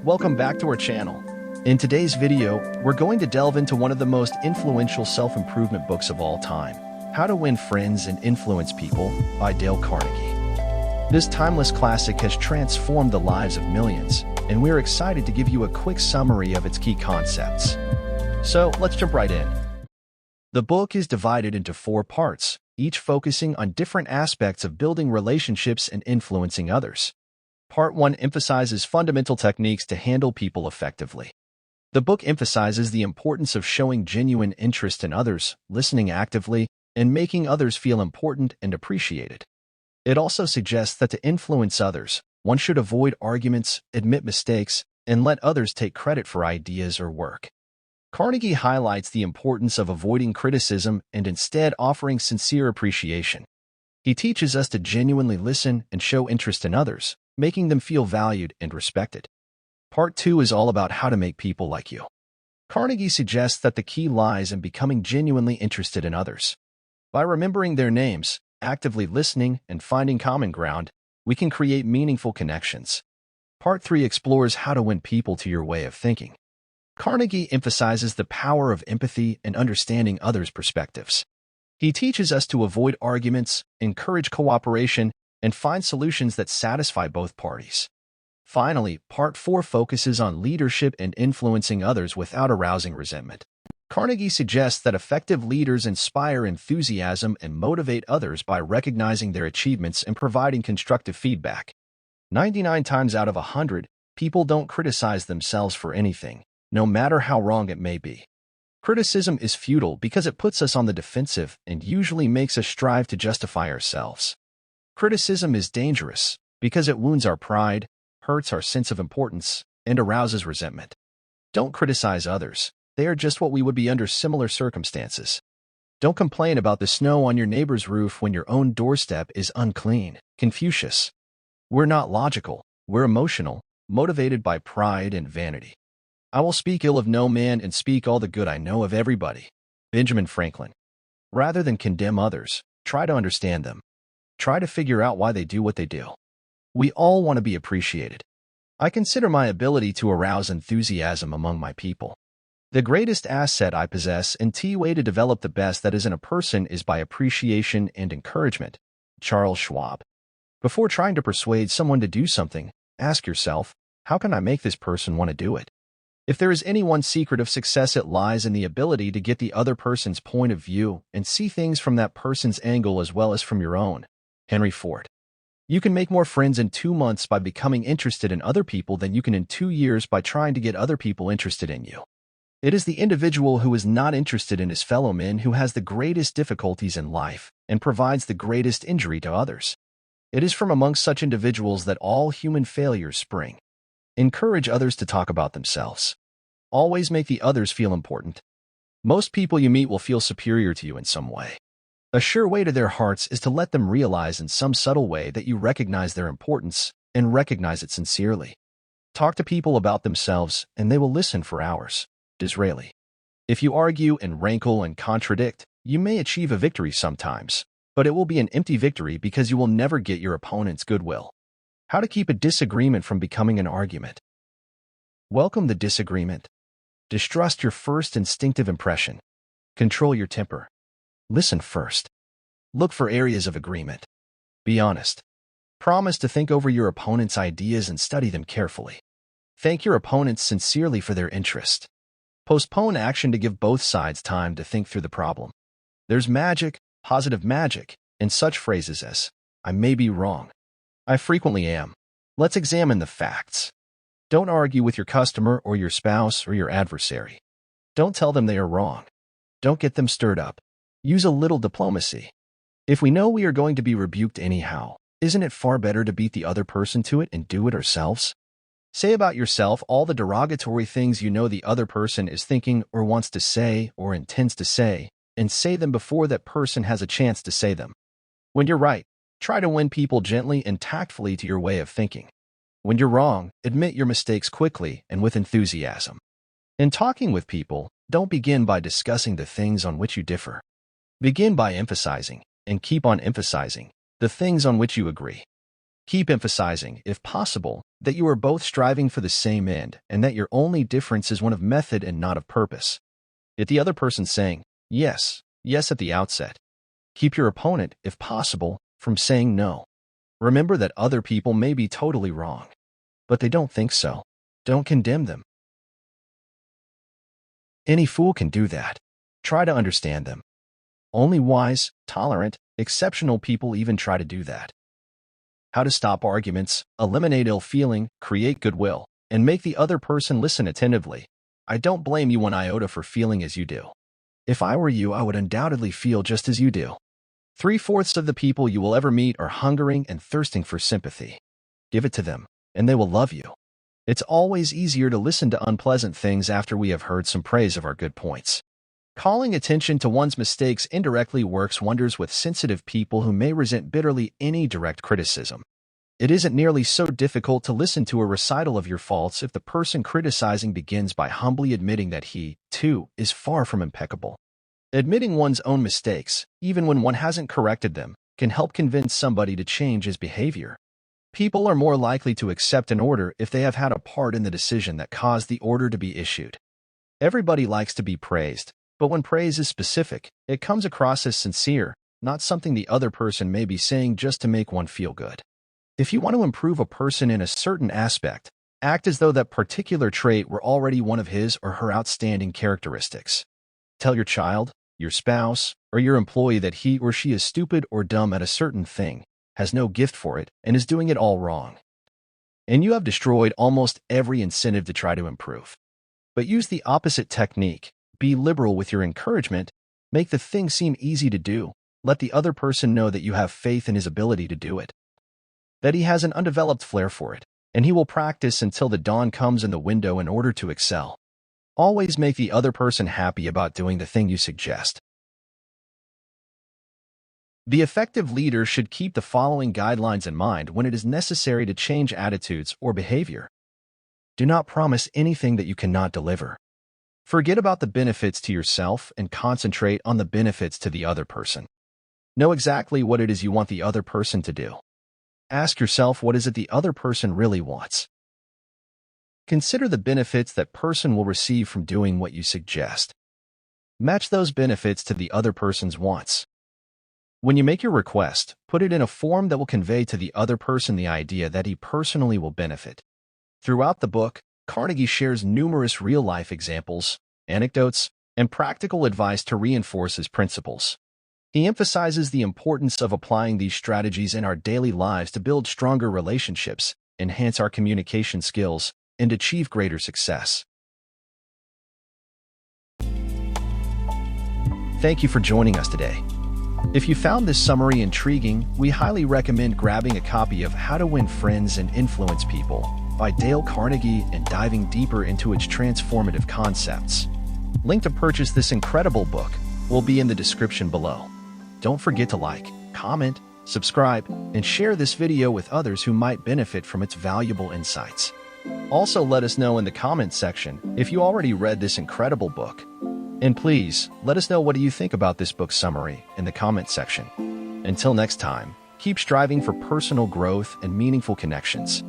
Welcome back to our channel. In today's video, we're going to delve into one of the most influential self-improvement books of all time, How to Win Friends and Influence People by Dale Carnegie. This timeless classic has transformed the lives of millions, and we're excited to give you a quick summary of its key concepts. So let's jump right in. The book is divided into 4 parts, each focusing on different aspects of building relationships and influencing others. Part 1 emphasizes fundamental techniques to handle people effectively. The book emphasizes the importance of showing genuine interest in others, listening actively, and making others feel important and appreciated. It also suggests that to influence others, one should avoid arguments, admit mistakes, and let others take credit for ideas or work. Carnegie highlights the importance of avoiding criticism and instead offering sincere appreciation. He teaches us to genuinely listen and show interest in others, making them feel valued and respected. Part 2 is all about how to make people like you. Carnegie suggests that the key lies in becoming genuinely interested in others. By remembering their names, actively listening, and finding common ground, we can create meaningful connections. Part 3 explores how to win people to your way of thinking. Carnegie emphasizes the power of empathy and understanding others' perspectives. He teaches us to avoid arguments, encourage cooperation, and find solutions that satisfy both parties. Finally, Part 4 focuses on leadership and influencing others without arousing resentment. Carnegie suggests that effective leaders inspire enthusiasm and motivate others by recognizing their achievements and providing constructive feedback. 99 times out of 100, people don't criticize themselves for anything, no matter how wrong it may be. Criticism is futile because it puts us on the defensive and usually makes us strive to justify ourselves. Criticism is dangerous because it wounds our pride, hurts our sense of importance, and arouses resentment. Don't criticize others. They are just what we would be under similar circumstances. Don't complain about the snow on your neighbor's roof when your own doorstep is unclean. Confucius. We're not logical. We're emotional, motivated by pride and vanity. I will speak ill of no man and speak all the good I know of everybody. Benjamin Franklin. Rather than condemn others, try to understand them. Try to figure out why they do what they do. We all want to be appreciated. I consider my ability to arouse enthusiasm among my people. The greatest asset I possess and the way to develop the best that is in a person is by appreciation and encouragement. Charles Schwab. Before trying to persuade someone to do something, ask yourself, how can I make this person want to do it? If there is any one secret of success, it lies in the ability to get the other person's point of view and see things from that person's angle as well as from your own. Henry Ford. You can make more friends in 2 months by becoming interested in other people than you can in 2 years by trying to get other people interested in you. It is the individual who is not interested in his fellow men who has the greatest difficulties in life and provides the greatest injury to others. It is from amongst such individuals that all human failures spring. Encourage others to talk about themselves. Always make the others feel important. Most people you meet will feel superior to you in some way. A sure way to their hearts is to let them realize in some subtle way that you recognize their importance and recognize it sincerely. Talk to people about themselves and they will listen for hours. Disraeli. If you argue and rankle and contradict, you may achieve a victory sometimes, but it will be an empty victory because you will never get your opponent's goodwill. How to keep a disagreement from becoming an argument. Welcome the disagreement. Distrust your first instinctive impression. Control your temper. Listen first. Look for areas of agreement. Be honest. Promise to think over your opponent's ideas and study them carefully. Thank your opponents sincerely for their interest. Postpone action to give both sides time to think through the problem. There's magic, positive magic, in such phrases as, I may be wrong. I frequently am. Let's examine the facts. Don't argue with your customer or your spouse or your adversary. Don't tell them they are wrong. Don't get them stirred up. Use a little diplomacy. If we know we are going to be rebuked anyhow, isn't it far better to beat the other person to it and do it ourselves? Say about yourself all the derogatory things you know the other person is thinking or wants to say or intends to say, and say them before that person has a chance to say them. When you're right, try to win people gently and tactfully to your way of thinking. When you're wrong, admit your mistakes quickly and with enthusiasm. In talking with people, don't begin by discussing the things on which you differ. Begin by emphasizing, and keep on emphasizing, the things on which you agree. Keep emphasizing, if possible, that you are both striving for the same end and that your only difference is one of method and not of purpose. If the other person saying, yes, yes at the outset, keep your opponent, if possible, from saying no. Remember that other people may be totally wrong, but they don't think so. Don't condemn them. Any fool can do that. Try to understand them. Only wise, tolerant, exceptional people even try to do that. How to stop arguments, eliminate ill feeling, create goodwill, and make the other person listen attentively. I don't blame you one iota for feeling as you do. If I were you, I would undoubtedly feel just as you do. 3/4 of the people you will ever meet are hungering and thirsting for sympathy. Give it to them, and they will love you. It's always easier to listen to unpleasant things after we have heard some praise of our good points. Calling attention to one's mistakes indirectly works wonders with sensitive people who may resent bitterly any direct criticism. It isn't nearly so difficult to listen to a recital of your faults if the person criticizing begins by humbly admitting that he, too, is far from impeccable. Admitting one's own mistakes, even when one hasn't corrected them, can help convince somebody to change his behavior. People are more likely to accept an order if they have had a part in the decision that caused the order to be issued. Everybody likes to be praised, but when praise is specific, it comes across as sincere, not something the other person may be saying just to make one feel good. If you want to improve a person in a certain aspect, act as though that particular trait were already one of his or her outstanding characteristics. Tell your child, your spouse, or your employee that he or she is stupid or dumb at a certain thing, has no gift for it, and is doing it all wrong. And you have destroyed almost every incentive to try to improve. But use the opposite technique. Be liberal with your encouragement. Make the thing seem easy to do. Let the other person know that you have faith in his ability to do it, that he has an undeveloped flair for it, and he will practice until the dawn comes in the window in order to excel. Always make the other person happy about doing the thing you suggest. The effective leader should keep the following guidelines in mind when it is necessary to change attitudes or behavior. Do not promise anything that you cannot deliver. Forget about the benefits to yourself and concentrate on the benefits to the other person. Know exactly what it is you want the other person to do. Ask yourself, what is it the other person really wants? Consider the benefits that person will receive from doing what you suggest. Match those benefits to the other person's wants. When you make your request, put it in a form that will convey to the other person the idea that he personally will benefit. Throughout the book, Carnegie shares numerous real-life examples, anecdotes, and practical advice to reinforce his principles. He emphasizes the importance of applying these strategies in our daily lives to build stronger relationships, enhance our communication skills, and achieve greater success. Thank you for joining us today. If you found this summary intriguing, we highly recommend grabbing a copy of How to Win Friends and Influence People by Dale Carnegie and diving deeper into its transformative concepts. Link to purchase this incredible book will be in the description below. Don't forget to like, comment, subscribe, and share this video with others who might benefit from its valuable insights. Also, let us know in the comment section if you already read this incredible book. And please, let us know what do you think about this book summary in the comment section. Until next time, keep striving for personal growth and meaningful connections.